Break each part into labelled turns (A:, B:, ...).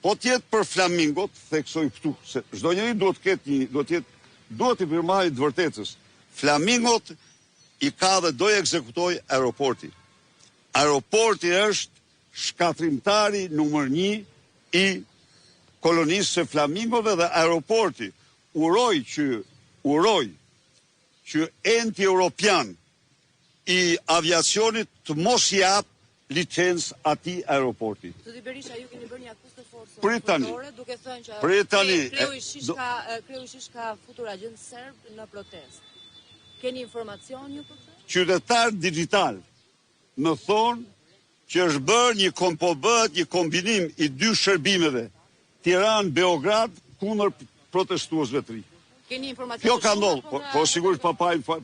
A: Po tjetë për flamingot, theksoj këtu, se çdo njeri duhet i përmbajë të vërtetës. Flamingot i ka dhe do i ekzekutoj aeroporti. Aeroporti është shkatrimtari numër 1 i kolonisë së flamingove dhe aeroporti uroj që enti europian i aviacionit të mos jap licencë atij aeroporti.
B: Zoti Berisha, ju keni bërë një akuzë të fortë
A: Pritani,
B: duke thënë që kreu i shish ka futur agjent serb në protestë. Keni informacion ju për këtë?
A: Qytetar digital më thonë që është bërë bëhet një kombinim i 2 shërbimeve, Tiranë, Beograd, kundër protestuesve të ri.
B: Keni informacion?
A: Kjo ka ndodhur, po sigurisht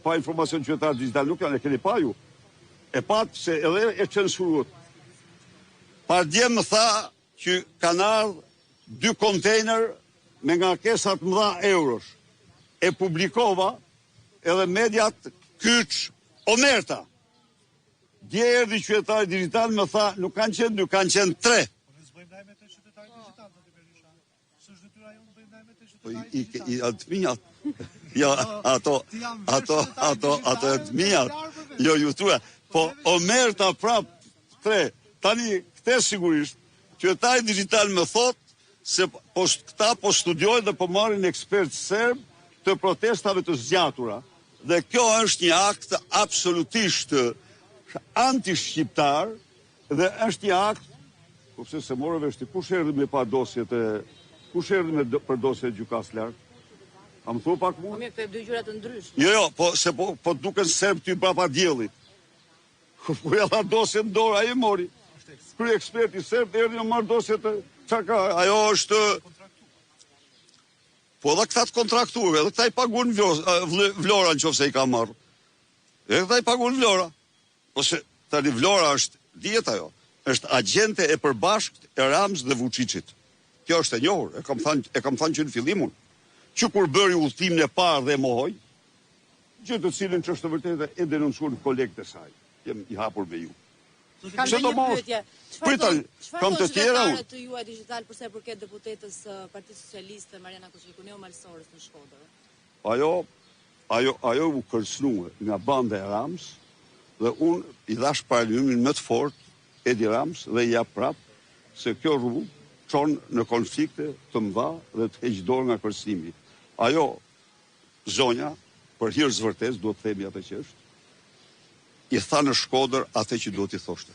A: pa informacion qytetar digital nuk janë, e keni pa ju. E pat se edhe e censuruat. Pardje më tha që kanë ardhur 2 kontejner me ngarkesa të mëdha eurosh. E publikova edhe mediat kyç omerta. Dje erdhi qytetari digital më tha nuk kanë qenë 2, kanë qenë 3. Të minjat. Jo, ato e të minjat. Jo, ju tua. Po, omerta prap 3. Tani, këte sigurisht, qytetari digital më thot se këta po studiojnë dhe po marrin ekspert serb të protestave të zgjatura. Dhe kjo është një akt absolutisht anti-shqiptar dhe është një akt, po pse se morë veshti, kush erdhi me pa dosjet për dosjet gjykas lartë? A më thu pak mua?
B: Po mirë, këto e 2 gjëra të ndryshme.
A: Jo, po duken serb ty brapa diellit. Ku ja dha dosjet në dorë, ai e mori. Kry eksperti serb erdhi në marr dosjet çka ka, ajo është po edhe këta të kontraktuar, edhe këta i paguën vlora nëse i ka marrë. Edhe këta i paguën vlora. Ose tani vlora është dihet ajo, është agjente e përbashkët e Rams dhe Vučićit. Kjo është e njohur, e kam thënë që në fillimun, që kur bëri udhëtimin e parë dhe mohoi, gjë të cilën ç'është vërtetë e denoncuar kolegët e saj. Jem i hapur me ju.
B: Kam një pyetje.
A: Kam të tjera unë.
B: Të juaj digital përsa i përket deputetës Partisë Socialiste Mariana Koçelikuniu Malsorës në Shkodër.
A: Ajo u kërcënua nga banda e Rams dhe unë i dhash paralimin më të fortë Edi Rams dhe ja prap se kjo rrugë çon në konflikte të mëdha dhe të heq dorë nga kërcënimi. Ajo zonja për hir të vërtetës duhet të themi atë që është. I tha në Shkodër atë që duhet i thoshte.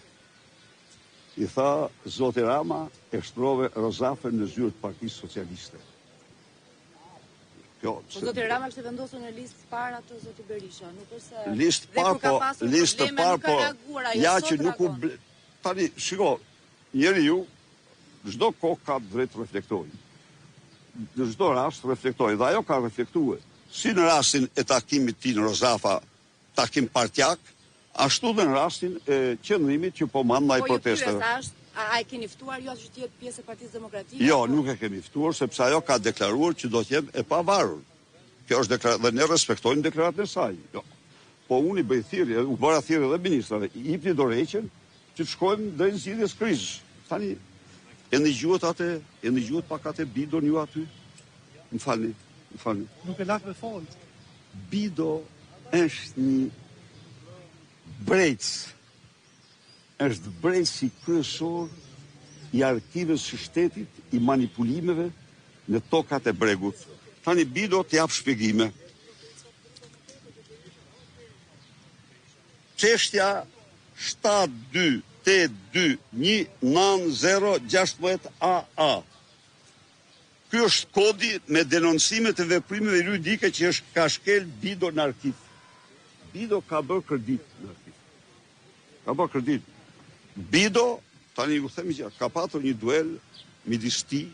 A: I tha, zoti Rama e shtrove Rozafën në zyrë të Partisë Socialiste.
B: Po zoti Rama kishte vendosur në listë para të zoti Berisha, nuk është se
A: listë parë po ja që nuk u tani shiko, njeriu çdo kohë ka drejt të reflektojë. Në çdo rast reflektojë dhe ajo ka reflektuar. Si në rastin e takimit të tij në Rozafa, takim partjak, ashtu dhe në rastin e qëndrimit që po mandaj protesteve.
B: A e keni ftuar ju që të jetë pjesë e Partisë Demokratike?
A: Jo, nuk e kemi ftuar, sepse ajo ka deklaruar që do të jetë e pavarur. Kjo është dhe ne respektojmë deklaratën e saj. Jo. Po unë i bëj thirrje, u bëra thirrje dhe ministrave, i jepni dorëheqjen që të shkojmë drejt zgjidhjes krizës. Tani e ndëgjuat pak atë Bidon ju aty? Më falni.
C: Nuk e lak me fond.
A: Bido është një brejtës. Është brejtësi kryesor i arkivës së shtetit, i manipulimeve në tokat e bregut. Tani Bido t'jap shpjegime. Çështja 72821960 AA. Ky është kodi me denoncimet e veprimeve juridike që është ka shkel Bido në arkiv. Bido ka bërë kredit në arkiv. Bido, tani ju themi që ka patur një duel midis tij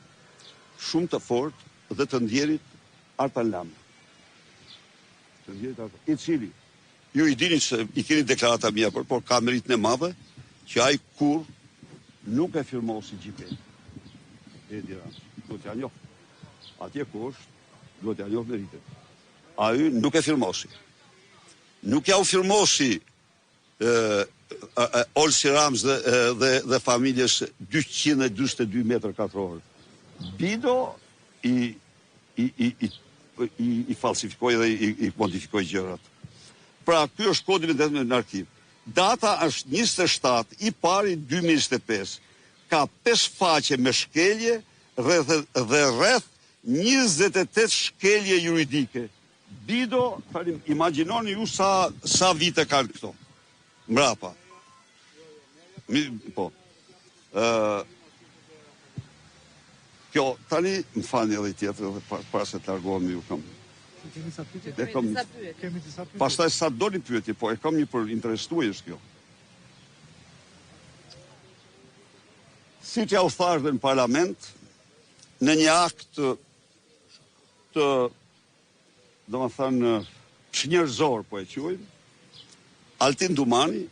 A: shumë të fortë dhe të ndjerit Artan Lama. I cili, ju i dini se i keni deklarata mia por ka meritën e madhe që ai kur nuk e firmosi gjipet. Edi Rama, do t'ja njoh. Atje ku është, do t'ja njoh meritet. Ai nuk e firmosi. Nuk ja u firmosi Olsi Rams dhe familjes 242 metër katror. Bido i falsifikoj dhe i modifikoj gjërat. Pra, ky është kodi në arkiv. Data është 27 i pari 2025. Ka 5 faqe me shkelje dhe rreth 28 shkelje juridike. Bido, imagjinoni ju sa vite kanë këto. Mbrapa. Po. Kjo, tani, më fani edhe tjetër, dhe para se të largohemi ju kam.
C: Kemi disa pyetje.
A: Pastaj sa doni pyetje, po e kam një për interesues kjo. Si që ja u thashtë në parlament, në një akt të do më thënë, çnjerëzor, po e quajmë, Altin Dumani,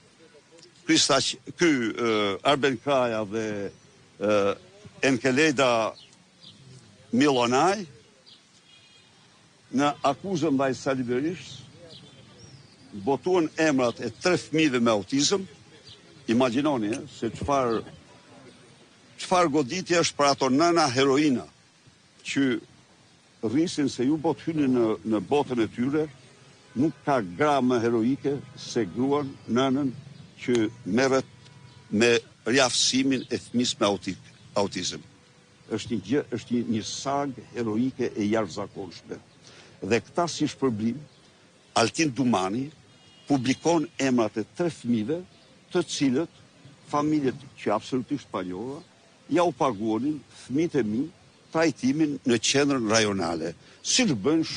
A: Arben Kraja dhe Enkeleda Milonaj, në akuzën ndaj Sali Berishës, botuan emrat e 3 fëmijëve me autizëm. Imagjinoni se çfarë goditje është për ato nëna heroina që rrisin se ju bot hyni në botën e tyre, nuk ka gra më heroike se gruan nënën që merret me rjafësimin e fëmisë me autizëm. Është një sagë heroike e jashtëzakonshme. Dhe këta si shpërblim, Altin Dumani publikon emrat e 3 fëmijëve, të cilët familjet që absolutisht pa njohura ja u paguonin fëmijët e mi trajtimin në qendrën rajonale. Si të bëjnë